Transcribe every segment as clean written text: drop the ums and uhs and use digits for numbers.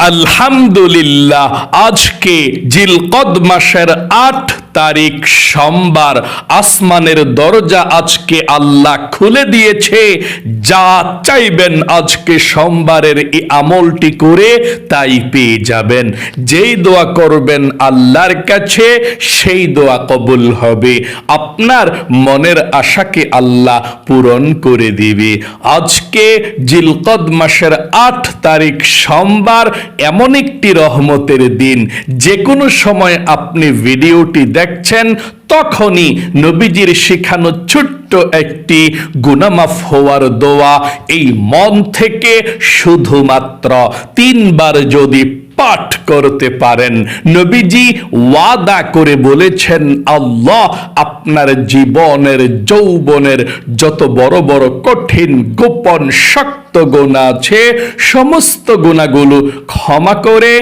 আলহামদুলিল্লাহ, আজকে জিলকদ মাসের 8 তারিখ সোমবার। আসমানের দরজা আজকে আল্লাহ খুলে দিয়েছে। যা চাইবেন আজকে সোমবারের এই আমলটি করে তাই পেয়ে যাবেন। যেই দোয়া করবেন আল্লাহর কাছে সেই দোয়া কবুল হবে। আপনার মনের আশাকে আল্লাহ পূরণ করে দিবে। আজকে জিলকদ মাসের 8 তারিখ সোমবার, এমন একটি রহমতের দিন। যে কোনো সময় আপনি ভিডিওটি দেখছেন তখনই নবীজির শেখানো ছোট্ট একটি গুনাহ মাফ হওয়ার দোয়া এই মন থেকে শুধুমাত্র 3 বার যদি পাঠ করতে পারেন, নবীজি ওয়াদা করে বলেছেন আল্লাহ আপনার জীবনের যৌবনের যত বড় বড় কঠিন গোপন শক্ত গুনাহ আছে সমস্ত গুনাহগুলো ক্ষমা করে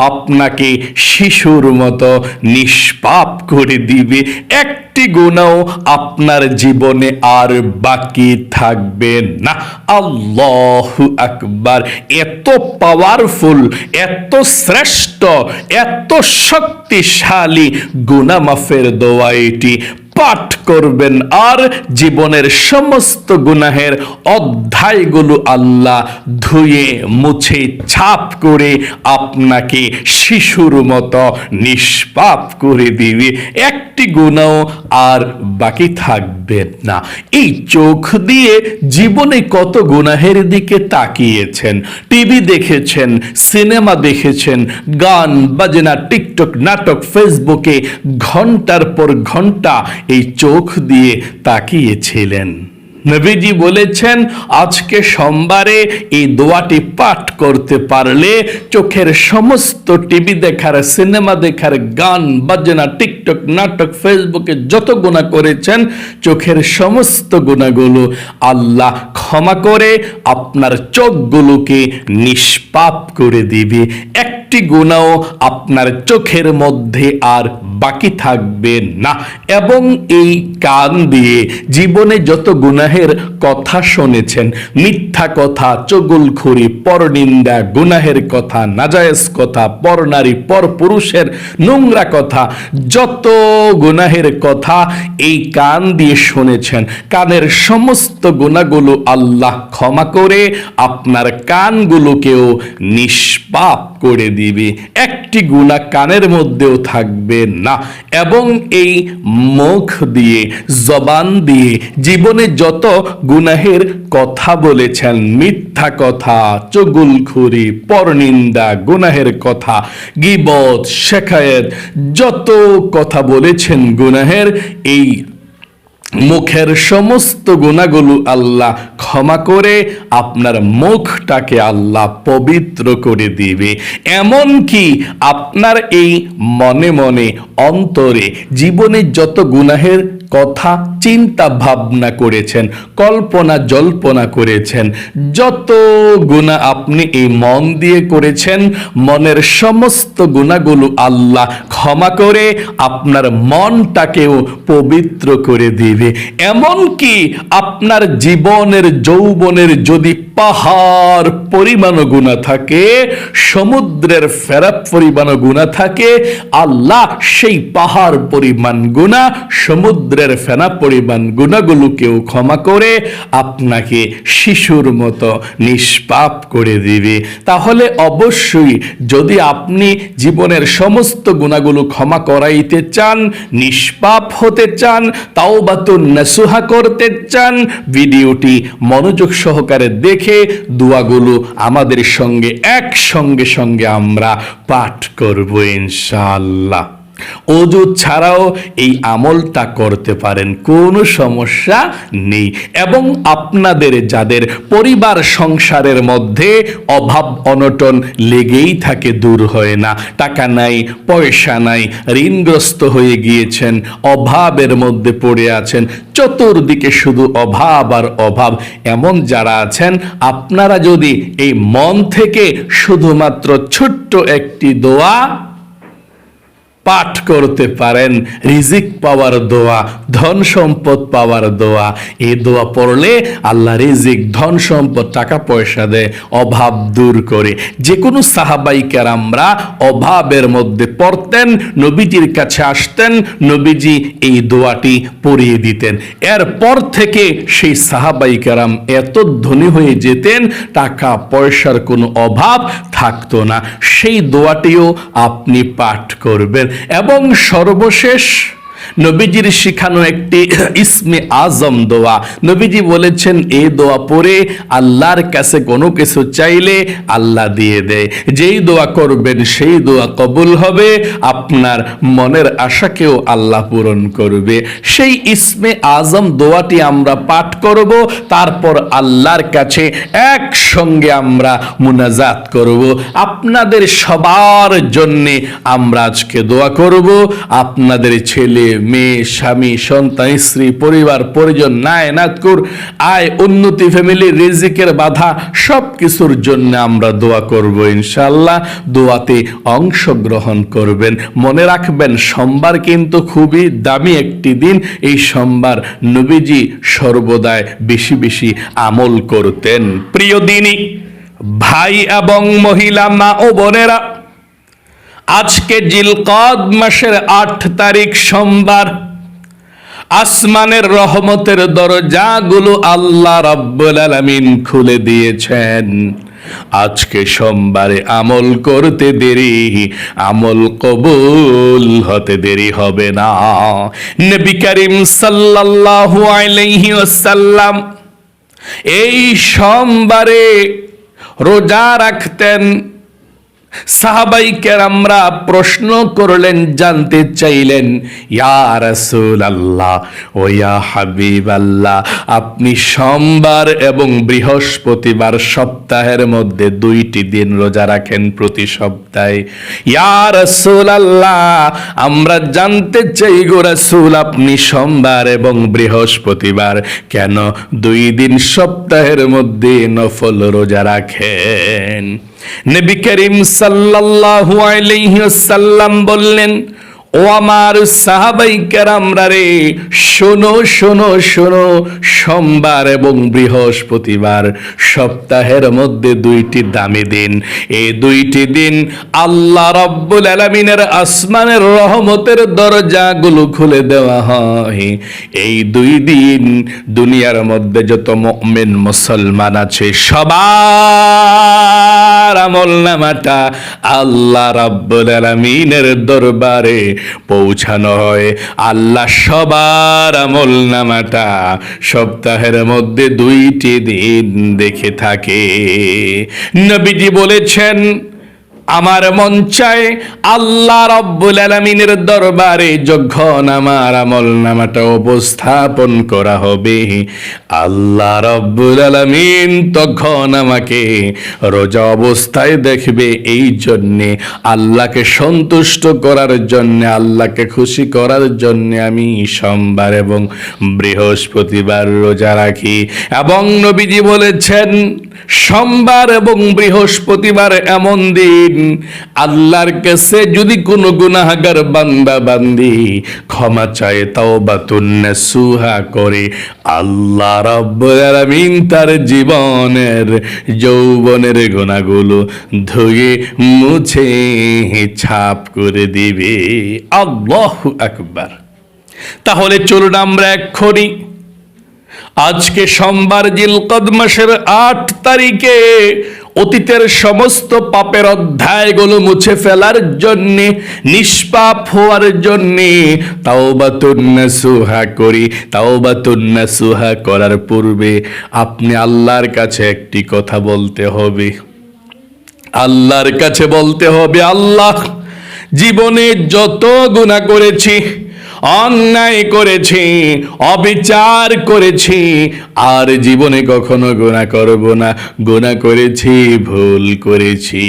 আপনাকে শিশুর মতো নিষ্পাপ করে দিবে। একটি গুনাহ আপনার জীবনে আর বাকি থাকবে না। আল্লাহু আকবার। এত পাওয়ারফুল, এত শ্রেষ্ঠ, এত শক্তিশালী গুনাহ মাফের দোয়া এটি। পাঠ করবেন আর জীবনের সমস্ত গুনাহের অধ্যায়গুলো আল্লাহ ধুয়ে মুছে ছাপ করে আপনাকে শিশুর মতো নিষ্পাপ করে দিবে। একটি গুনাহ আর বাকি থাকবে না। এই চোখ দিয়ে জীবনে কত গুনাহের দিকে তাকিয়েছেন, টিভি দেখেছেন, সিনেমা দেখেছেন, গান বাজনা, টিকটক, নাটক, ফেসবুকে ঘন্টার পর ঘন্টা এই চোখ দিয়ে তাকিয়েছিলেন। নবীজি বলেছেন আজকে সোমবারে এই দোয়াটি পাঠ করতে পারলে চোখের সমস্ত টিভি দেখার, সিনেমা দেখার, গান বাজনা, টিকটক, নাটক, ফেসবুকে যত গুনাহ করেছেন চোখের সমস্ত গুনাহগুলো আল্লাহ ক্ষমা করে আপনার চোখগুলোকে নিষ্পাপ করে দিবে। একটি গুনাহ আপনার চোখের মধ্যে আর বাকি থাকবে না। এবং এই কান দিয়ে জীবনে যত গুনাহের কথা শুনেছেন, মিথ্যা কথা, চুগলখড়ি, পরনিন্দা, গুনাহের কথা, নাজায়েজ কথা, পরনারী পর পুরুষের নোংরা কথা, যত গুনাহের কথা এই কান দিয়ে শুনেছেন, কানের সমস্ত গুনাহগুলো আল্লাহ ক্ষমা করে আপনার কানগুলোকেও নিষ্পাপ করে দিবে। একটি গুনাহ কানের মধ্যেও থাকবে না। এবং এই মুখ দিয়ে, জবান দিয়ে জীবনে যত গুনাহের কথা বলেছেন, মিথ্যা কথা, চুগলখড়ি, পরনিন্দা, গুনাহের কথা, গীবত, শিকায়েত, যত কথা বলেছেন গুনাহের, এই মুখের সমস্ত গুনাহগুলো আল্লাহ ক্ষমা করে আপনার মুখটাকে আল্লাহ পবিত্র করে দিবে। এমন কি আপনার এই মনে মনে অন্তরে জীবনে যত গুনাহের কথা চিন্তা ভাবনা করেছেন, কল্পনা জল্পনা করেছেন, যত গুনাহ আপনি এই মন দিয়ে করেছেন, মনের সমস্ত গুনাহগুলো আল্লাহ ক্ষমা করে আপনার মনটাকেও পবিত্র করে দিবে। এমন কি আপনার জীবনের যৌবনের যদি পাহাড় পরিমাণ গুনাহ থাকে, সমুদ্রের ফেরা পরিমাণ গুনাহ থাকে, আল্লাহ সেই পাহাড় পরিমাণ গুনাহ, সমুদ্রের ফেনা পরিমাণ গুনাহগুলোকেও ক্ষমা করে আপনাকে শিশুর মতো নিষ্পাপ করে দিবে। তাহলে অবশ্যই যদি আপনি জীবনের সমস্ত গুনাহগুলো ক্ষমা করাইতে চান, নিষ্পাপ হতে চান, তাওবাতুন নাসুহা করতে চান, ভিডিওটি মনোযোগ সহকারে দেখে দোয়াগুলো আমাদের সঙ্গে সঙ্গে আমরা পাঠ করব ইনশাআল্লাহ। ওযু ছাড়াও এই আমলটা করতে পারেন, কোনো সমস্যা নেই। এবং আপনাদের যাদের পরিবার সংসারের মধ্যে অভাব অনটন লেগেই থাকে, দূর হয় না, টাকা নাই, পয়সা নাই, ঋণগ্রস্ত হয়ে গিয়েছেন, অভাবের মধ্যে পড়ে আছেন, চতুর্দিকে শুধু অভাব আর অভাব, এমন যারা আছেন, আপনারা যদি এই মন থেকে শুধুমাত্র ছোট্ট একটি দোয়া পাঠ করতে পারেন। রিজিক পাওয়ার দোয়া, ধন সম্পদ পাওয়ার দোয়া। এই দোয়া পড়লে আল্লাহ রিজিক, ধন সম্পদ, টাকা পয়সা দেয়, অভাব দূর করে। যে কোনো সাহাবাই কেরামরা অভাবের মধ্যে পড়তেন, নবীজির কাছে আসতেন, নবীজি এই দোয়াটি পড়িয়ে দিতেন। এরপর থেকে সেই সাহাবাই কেরাম এত ধনী হয়ে যেতেন, টাকা পয়সার কোনো অভাব থাকতো না। সেই দোয়াটিও আপনি পাঠ করবেন। এবং সর্বশেষ নবীজির শিখানো একটি ইসমে আজম দোয়া। নবীজি বলেছেন এই দোয়া পড়ে আল্লাহর কাছে কোনো কিছু চাইলে আল্লাহ দিয়ে দেয়। যেই দোয়া করবেন সেই দোয়া কবুল হবে, আপনার মনের আশাকেও আল্লাহ পূরণ করবে। সেই ইসমে আজম দোয়াটি আমরা পাঠ করব, তারপর আল্লাহর কাছে একসঙ্গে আমরা মুনাজাত করব। আপনাদের সবার জন্যে আমরা আজকে দোয়া করব। আপনাদের ছেলে, মেয়ে, স্বামী, সন্তান, স্ত্রী, পরিবার পরিজন, নায়নাতকুর, আয়, উন্নতি, ফ্যামিলি, রিজিকের বাধা সব কিছুর জন্য আমরা দোয়া করব ইনশাআল্লাহ। দোয়াতে অংশগ্রহণ করবেন। মনে রাখবেন সোমবার কিন্তু খুবই দামি একটি দিন। এই সোমবার নবীজি সর্বদাই বেশি বেশি আমল করতেন। প্রিয় দিনী ভাই এবং মহিলা, মা ও বোনেরা, আজকে জিলকদ মাসের 8 তারিখ সোমবার। আসমানের রহমতের দরজাগুলো আল্লাহ রাব্বুল আলামিন খুলে দিয়েছেন। আজকে সোমবারে আমল করতে দেরি, আমল কবুল হতে দেরি হবে না। নবী করিম সাল্লাল্লাহু আলাইহি ওয়াসাল্লাম এই সোমবারে রোজা রাখতেন। সাহাবাই কেরামরা প্রশ্ন করলেন, জানতে চাইলেন, ইয়া রাসূলুল্লাহ ও ইয়া হাবিবাল্লাহ, আপনি সোমবার এবং বৃহস্পতিবার সপ্তাহের মধ্যে 2টি দিন রোজা রাখেন প্রতি সপ্তাহে। ইয়া রাসূলুল্লাহ, আমরা জানতে চাই গো রাসূল, আপনি সোমবার এবং বৃহস্পতিবার কেন 2 দিন সপ্তাহের মধ্যে নফল রোজা রাখেন? নবী করিম সাল্লাল্লাহু আলাইহি ওয়াসাল্লাম বললেন, ও আমার সাহাবাই কেরামরা রে, শোনো শোনো শোনো, সোমবার এবং বৃহস্পতিবার সপ্তাহের মধ্যে 2টি দামি দিন। এই 2টি দিন আল্লাহ রাব্বুল আলামিনের আসমানের রহমতের দরজাগুলো খুলে দেওয়া হয়। এই 2 দিন দুনিয়ার মধ্যে যত মুমিন মুসলমান আছে সবার আমলনামাটা আল্লাহ রাব্বুল আলামিনের দরবারে পৌঁছানো হয়। আল্লাহ সবার আমলনামাটা সপ্তাহের মধ্যে 2টি দিন দেখে থাকে। নবীজি বলেছেন, আমার মন চায় আল্লাহ রাব্বুল আলামিনের দরবারে যখন আমার আমলনামাটা উপস্থাপন করা হবে, আল্লাহ রাব্বুল আলামিন তখন আমাকে রোজা অবস্থায় দেখবে। এই জন্যে আল্লাহকে সন্তুষ্ট করার জন্য, আল্লাহকে খুশি করার জন্য আমি সোমবার এবং বৃহস্পতিবার রোজা রাখি। এবং নবীজি বলেছেন, সোমবার এবং বৃহস্পতিবার এমন দিন, আল্লাহর কাছে যদি কোনো গুনাহগার বান্দা বান্দি ক্ষমা চায়, তাওবাতুন নাসুহা করে, আল্লাহ রাব্বুল আলামিন তার জীবনের যৌবনের গুনাহগুলো ধুয়ে মুছে ছাপ করে দিবে। আল্লাহু আকবার। তাহলে চলুন আমরা এক্ষুনি আজকে সোমবার জিলকদ মাসের 8 তারিখে অতীতের সমস্ত পাপের অধ্যায়গুলো মুছে ফেলার জন্যে, নিষ্পাপ হওয়ার জন্যে তাওবাতুন নাসুহা করি। তাওবাতুন নাসুহা করার পূর্বে আপনি আল্লাহর কাছে একটি কথা বলতে হবে। আল্লাহর কাছে বলতে হবে, আল্লাহ, জীবনে যত গুনাহ করেছি, অন্যায় করেছি, অবিচার করেছি, আর জীবনে কখনো গুনাহ করব না। গুনাহ করেছি, ভুল করেছি।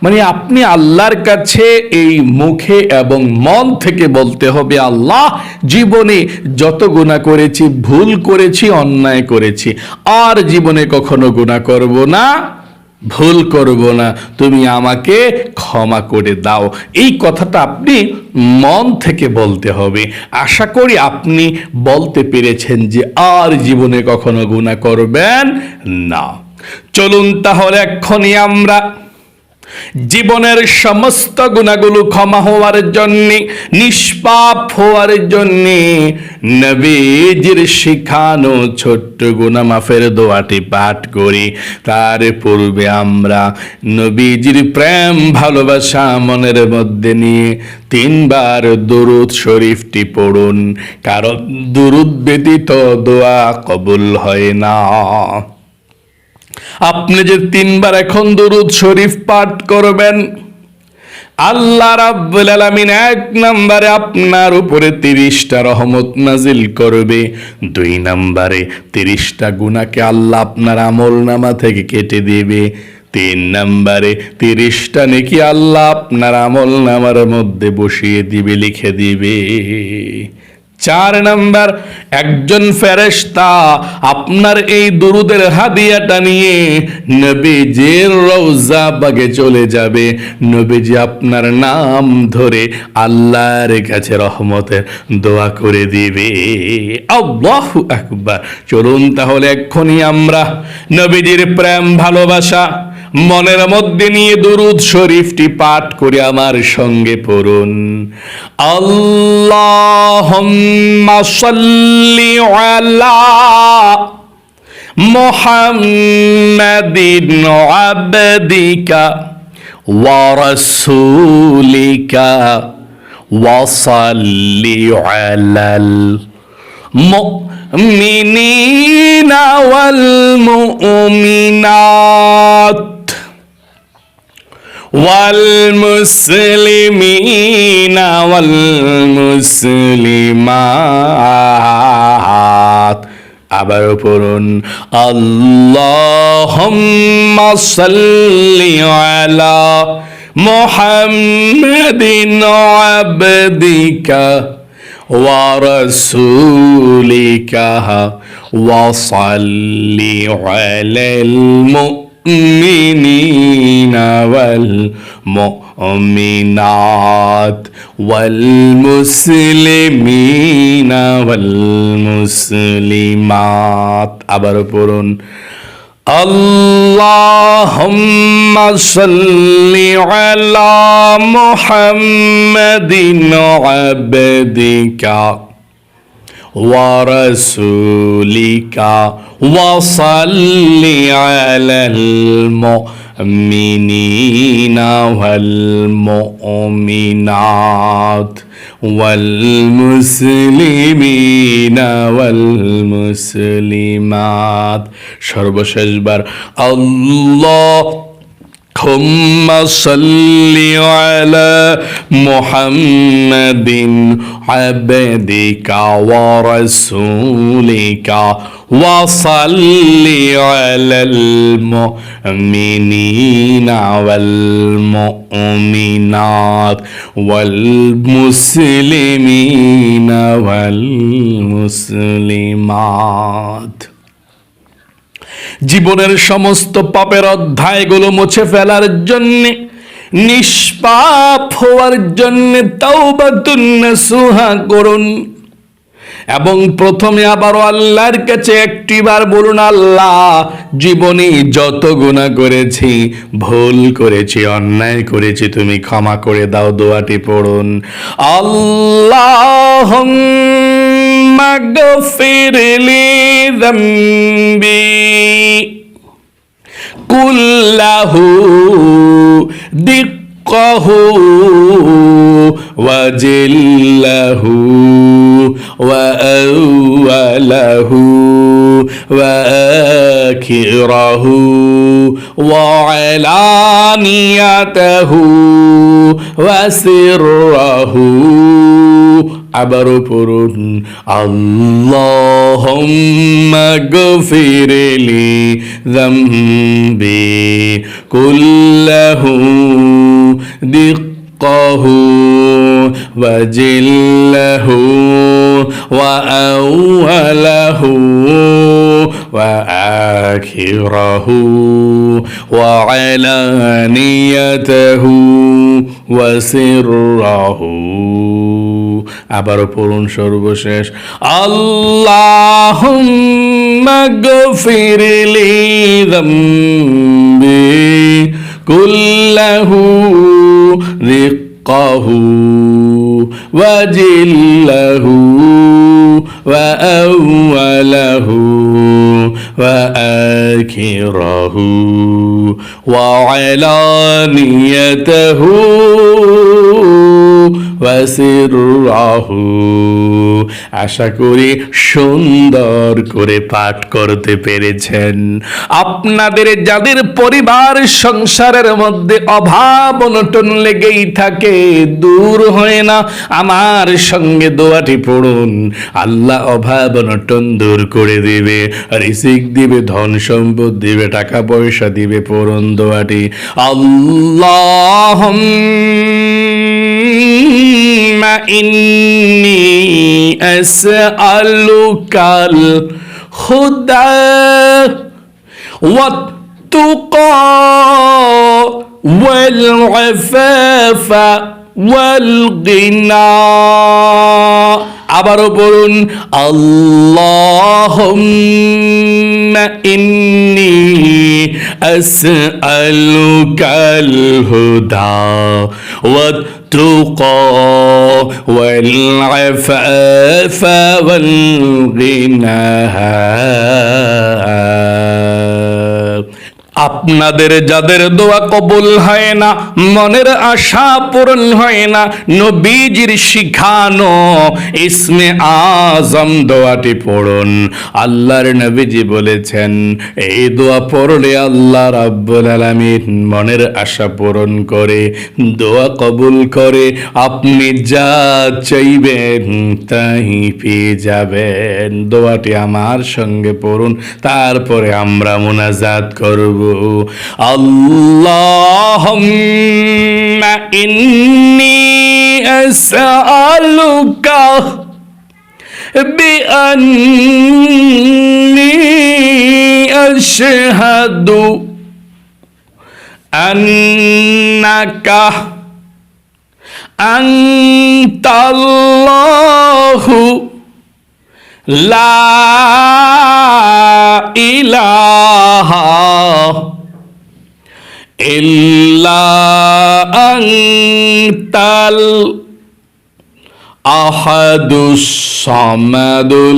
মানে আপনি আল্লাহর কাছে এই মুখে এবং মন থেকে বলতে হবে, আল্লাহ, জীবনে যত গুনাহ করেছি, ভুল করেছি, অন্যায় করেছি, আর জীবনে কখনো গুনাহ করব না। ভুল করব না, তুমি আমাকে ক্ষমা করে দাও। এই কথাটা আপনি মন থেকে বলতে হবে। আশা করি আপনি বলতে পেরেছেন যে আর জীবনে কখনো গুনাহ করবেন না। চলুন তাহলে এক্ষুনি আমরা জীবনের সমস্ত গুনাহগুলো ক্ষমা হওয়ার জন্যে, নিষ্পাপ হওয়ার জন্যে নবীজির শিখানো ছোট্ট গুনাহ মাফের দোয়াটি পাঠ করি। তার পূর্বে আমরা নবীজির প্রেম ভালোবাসা মনের মধ্যে নিয়ে 3 বার দুরূদ শরীফটি পড়ুন, কারণ দুরূদ ব্যতীত দোয়া কবুল হয় না। আপনি যে 3 বার এখন দুরূদ শরীফ পাঠ করবেন, আল্লাহ রাব্বুল আলামিন 1 নম্বরে আপনার উপরে 30টা রহমত নাজিল করবে, 2 নম্বরে 30টা গুনাহকে আল্লাহ আপনার আমলনামা থেকে কেটে দিবে, 3 নম্বরে 30টা নেকি আল্লাহ আপনার আমলনামার মধ্যে বসিয়ে দিবে, লিখে দিবে। 4 নম্বর, একজন ফেরেশতা আপনার এই দুরুদের হাদিয়াটা নিয়ে নবীজির রওজা বাগে চলে যাবে। নবীজি আপনার নাম ধরে আল্লাহর কাছে রহমতের দোয়া করে দিবে। আল্লাহু আকবার। চলুন তাহলে এক্ষুনি আমরা নবীজির প্রেম ভালোবাসা মনের মধ্যে নিয়ে দুরূদ শরীফটি পাঠ করে আমার সঙ্গে পড়ুন। আল্লাহুম্মা সাল্লি আলা মুহাম্মাদিন আবদিকা ওয়া রাসূলিকা ওয়া সাল্লি আলাল মুমিনিনা ওয়াল মুমিনাত والمسلمين والمسلمات। আবার পড়ুন আল্লাহুম্মা সাল্লি আলা মুহাম্মাদিন আবদিকা ওয়া রাসূলিকা ওয়া সাল্লি আলাল المؤمنين والمؤمنات والمسلمين والمسلمات। আবার পড়ুন আল্লাহুম্মা সাল্লি আলা মুহাম্মাদিন আবদিকা ورسولك وصل على المؤمنين والمؤمنات والمسلمين والمسلمات। সর্বশেষবার اللهم صل على محمد عبدك ورسولك وصل على المؤمنين والمؤمنات والمسلمين والمسلمات। জীবনের সমস্ত পাপের অধ্যায়গুলো মুছে ফেলার জন্য, নিষ্পাপ হওয়ার জন্য তাওবাতুন নাসুহা করুন এবং প্রথমে আবারও আল্লাহর কাছে একটিবার বলুন, আল্লাহ জীবনে যত গুনাহ করেছি, ভুল করেছি, অন্যায় করেছি, তুমি ক্ষমা করে দাও। দোয়াটি পড়ুন আল্লাহুম্মা গফিরলি যামবি কুল্লাহু দিক্কাহু ওয়া জিল্লাহু ওয়া আওয়ালাহু ওয়া আখিরাহু ওয়া আলানিয়াতাহু ওয়া সিররাহু। আবারও পড়ুন আল্লাহুম্মা গফিরলি যামবি কুল্লাহু رزقه وجله وأوله وآخره وعلانيته وسره আবারও পড়ুন সর্বশেষ আল্লাহুম্মা গফিরলি যামবি কুল্লাহু রিক্কাহু ওয়াজিল্লাহু وأوله وآخره وعلانيته وسره আশা করি সুন্দর করে পাঠ করতে পেরেছেন। আপনাদের যাদের পরিবার সংসারের মধ্যে অভাব অনটন লেগেই থাকে, দূর হয় না, আমার সঙ্গে দোয়াটি পড়ুন। আল্লাহ অভাব অনটন দূর করে দিবে, রিজিক দিবে, ধন সম্পদ দিবে, টাকা পয়সা দিবে। পড়ুন দোয়াটি আল্লাহুম্মা ইন্নী আসআলুকাল হুদা ওয়াত তুকা ওয়াল আফাফা ওয়াল গিনা। আবারও পড়ুন আল্লাহুম্মা ইন্নী আসআলুকাল হুদা ওয়াত তুকা ওয়াল আফাফা ওয়াল গিনা। আপনাদের যাদের দোয়া কবুল হয় না, মনের আশা পূরণ হয় না, নবীজির শিখানো ইসমে আজম দোয়াটি পড়ুন। আল্লাহর নবীজি বলেছেন এই দোয়া পড়লে আল্লাহ রাব্বুল আলামিন মনের আশা পূরণ করে, দোয়া কবুল করে। আপনি যা চাইবেন তাই পেয়ে যাবেন। দোয়াটি আমার সঙ্গে পড়ুন, তারপরে আমরা মুনাজাত করব। আল্লাহুম্মা ইন্নী আসআলুকা বিআন্নী আশহাদু আন্নাকা আনতাল্লাহু লা ইলাহা ইল্লা আনতাল আহাদুস সামাদুল্লাযী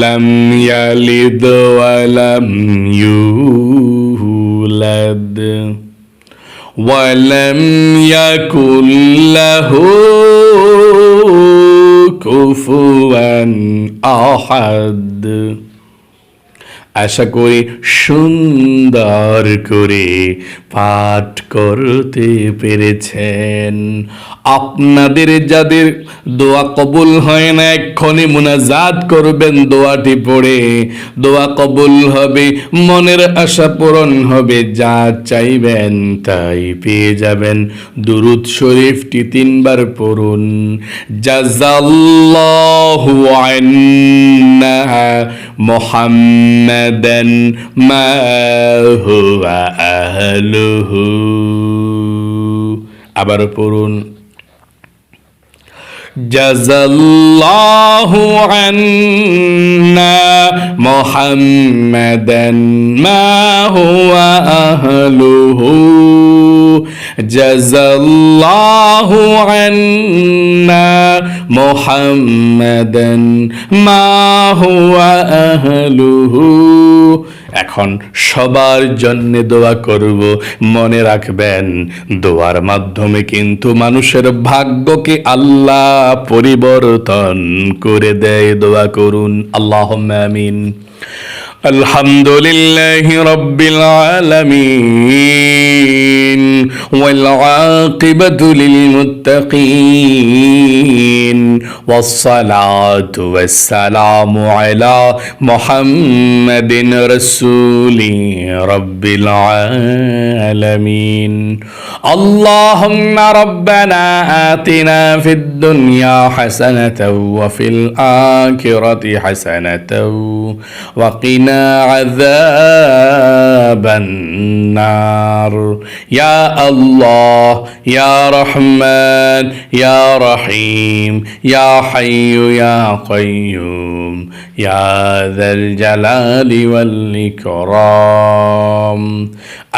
লাম ইয়ালিদ ওয়া লাম ইউলাদ ওয়া লাম ইয়াকুল লাহু কুফুয়ান আহাদ। আশা করি সুন্দর করে পাঠ করতে পেরেছেন। আপনাদের যাদের দোয়া কবুল হয় না, এক্ষুনি মুনাজাত করবেন দোয়াটি পড়ে, দোয়া কবুল হবে, মনের আশা পূরণ হবে, যা চাইবেন তাই পেয়ে যাবেন। দুরূদ শরীফটি 3 বার পড়ুন। জাযাল্লাহু আন্না মুহাম্মাদান মা হুয়া আহলুহু। আবার পড়ুন জাযাল্লাহু আন্না মুহাম্মাদান মা হুয়া আহলুহু। জাযাল্লাহু আন্না মুহাম্মাদান মা হুয়া আহলুহু। এখন সবার জন্য দোয়া করব। মনে রাখবেন দোয়ার মাধ্যমে কিন্তু মানুষের ভাগ্যকে আল্লাহ পরিবর্তন করে দেয়। দোয়া করুন আল্লাহুম্মা আমিন। আলহামদুলিল্লাহি রাব্বিল আলামিন والعاقبة للمتقين والصلاة والسلام على محمد رسول رب العالمين اللهم ربنا آتنا في الدنيا حسنة وفي الآخرة حسنة وقنا عذاب النار يا الله يا رحمن يا رحيم يا حي يا قيوم يا ذا الجلال والإكرام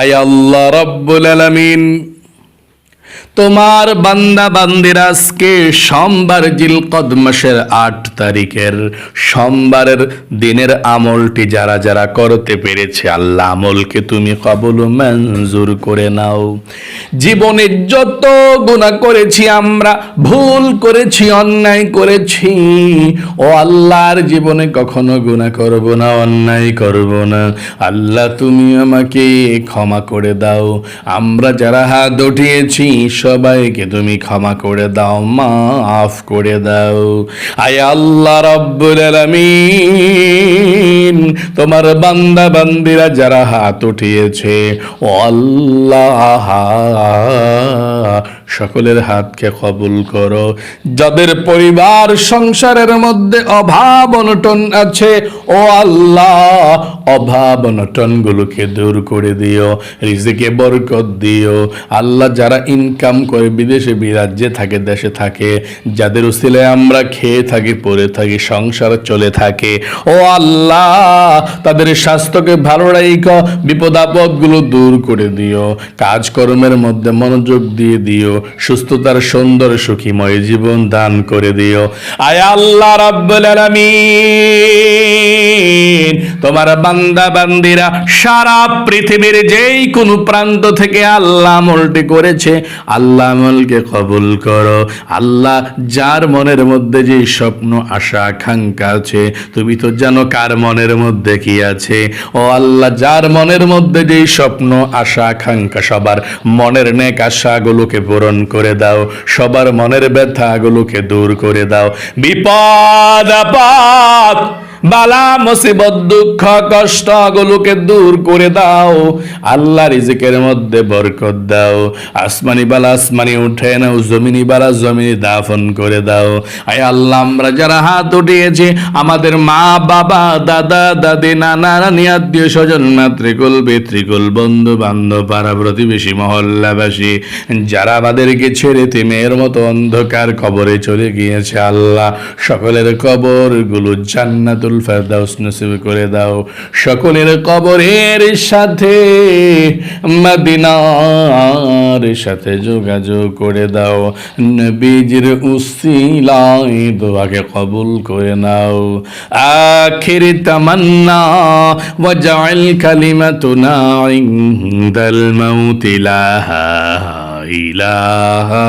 أي الله رب العالمين তোমার বান্দা বান্দিরা আজকে সোমবার জিলকদ মাসের 8 তারিখের সোমবারের দিনের আমলটি যারা যারা করতে পেরেছে আল্লাহ আমলকে তুমি কবুল ও মঞ্জুর করে নাও। জীবনে যত গুনাহ করেছি আমরা, ভুল করেছি, অন্যায় করেছি, ও আল্লাহর জীবনে কখনো গুনাহ করব না, অন্যায় করব না। আল্লাহ তুমি আমাকে ক্ষমা করে দাও। আমরা যারা হাত উঠিয়েছি সবাইকে তুমি ক্ষমা করে দাও, মাফ করে দাও। আয় আল্লাহ রাব্বুল আলামিন, তোমার বান্দা বান্দিরা যারা হাত উঠিয়েছে ও আল্লাহ সকলের হাতকে কবুল করো। যাদের পরিবার সংসারের মধ্যে অভাব অনটন আছে ও আল্লাহ অভাব অনটন গুলোকে দূর করে দিও, রিজিকে বরকত দিও। আল্লাহ যারা ইনকাম করে বিদেশে বিরাজ্যে থাকে, দেশে থাকে, যাদের উসিলায় আমরা খেয়ে থাকি, পরে থাকি, সংসার চলে থাকে, ও আল্লাহ তাদের স্বাস্থ্যকে ভালো রাখো, বিপদ আপদ গুলো দূর করে দিও, কাজকর্মের মধ্যে মনোযোগ দিয়ে দিও, সুস্থতার সুন্দর সুখীময় জীবন দান করে দিও। আয় আল্লাহ রাব্বুল আলামিন, তোমার বান্দা বান্দিরা সারা পৃথিবীর যেই কোনো প্রান্ত থেকে আল্লাহ আমলটি করেছে, আল্লাহ আমলকে কবুল করো। আল্লাহ যার মনের মধ্যে যে স্বপ্ন আশা আকাঙ্ক্ষা আছে, তুমি তো জানো কার মনের মধ্যে কি আছে। ও আল্লাহ যার মনের মধ্যে যে স্বপ্ন আশা আকাঙ্ক্ষা, সবার মনের নেক আশাগুলোকে পূরণ করে দাও, সবার মনের ব্যথাগুলোকে দূর করে দাও। বিপদ আপদ বালা মুসিবত দুঃখ কষ্ট গুলোকে দূর করে দাও। আল্লাহ রিজিকের মধ্যে বরকত দাও। আসমানি বালা আসমানি উঠে নাও, জমিনি বালা জমিনি দাফন করে দাও। আয় আল্লাহ আমরা যারা হাত উঠিয়েছি, আমাদের মা বাবা দাদা দাদি নানা নানি আত্মীয় স্বজন মাতৃকুল পিতৃকুল বন্ধু বান্ধব পাড়া প্রতিবেশী মহল্লাবাসী যারা আমাদেরকে ছেড়ে তিমের মতো অন্ধকার কবরে চলে গিয়েছে, আল্লাহ সকলের কবর গুলো জান্নাতুল ফেরদাউস নসিব করে দাও। সকলের কবরের সাথে মদিনার সাথে যোগাযোগ করে দাও। নবীজির উসিলায় দোয়াকে কবুল করে নাও। আখির তামান্না ওয়াজআল কালিমাতুনা ইনদাল মাউতি লা ইলাহা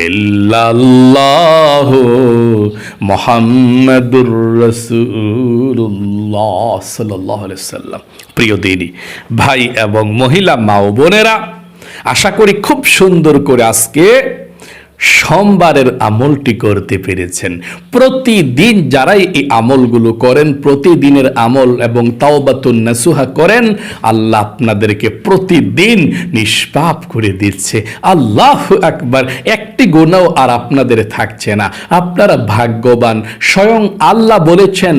ইল্লাল্লাহু মুহাম্মাদুর রাসূলুল্লাহ সাল্লাল্লাহু আলাইহি ওয়াসাল্লাম। প্রিয় দিনী ভাই এবং মহিলা মা ও বোনেরা, আশা করি খুব সুন্দর করে আজকে সোমবারের আমলটি করতে পেরেছেন। প্রতিদিন যারাই এই আমলগুলো করেন, প্রতিদিনের আমল এবং তাওবাতুন নাসুহা করেন, আল্লাহ আপনাদেরকে প্রতিদিন নিষ্পাপ করে দিচ্ছে। আল্লাহু আকবার। একটি গুনাহ আর আপনাদের থাকছে না। আপনারা ভাগ্যবান। স্বয়ং আল্লাহ বলেছেন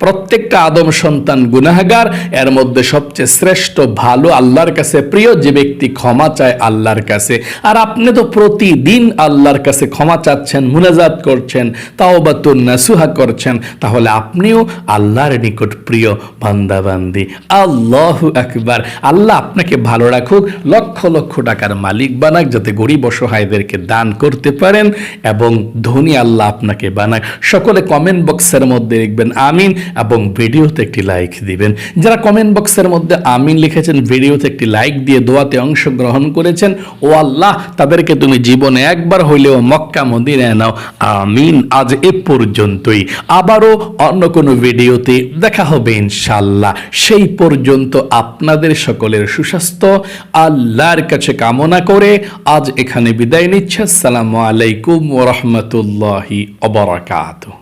প্রত্যেকটা আদম সন্তান গুনাহগার, এর মধ্যে সবচেয়ে শ্রেষ্ঠ ভালো আল্লাহর কাছে প্রিয় যে ব্যক্তি ক্ষমা চায় আল্লাহর কাছে। আর আপনি তো প্রতিদিন আল্লাহর কাছে ক্ষমা চাচ্ছেন, মুনাজাত করছেন, তাওবাতুন নাসুহা করছেন, তাহলে আপনিও আল্লাহর নিকট প্রিয় বান্দা বান্দি। আল্লাহু আকবার। আল্লাহ আপনাকে ভালো রাখুক, লক্ষ লক্ষ টাকার মালিক বানাক, যাতে গরিব অসহায়দেরকে দান করতে পারেন, এবং ধনী আল্লাহ আপনাকে বানাক। সকলে কমেন্ট বক্সের মধ্যে লিখবেন আমিন। এবং ভিডিওতে একটি লাইক দিবেন। যারা কমেন্ট বক্সের মধ্যে আমিন লিখেছেন, ভিডিওতে একটি লাইক দিয়ে দোয়াতে অংশগ্রহণ করেছেন, ও আল্লাহ তাদেরকে তুমি জীবনে একবার হইলেও মক্কা মদিনায় নাও, আমিন। আজ এ পর্যন্তই, আবারও অন্য কোনো ভিডিওতে দেখা হবে ইনশাআল্লাহ। সেই পর্যন্ত আপনাদের সকলের সুস্বাস্থ্য আল্লাহর কাছে কামনা করে আজ এখানে বিদায় নিচ্ছে। আসসালামু আলাইকুম ওয়া রাহমাতুল্লাহি ওয়া বারাকাতুহু।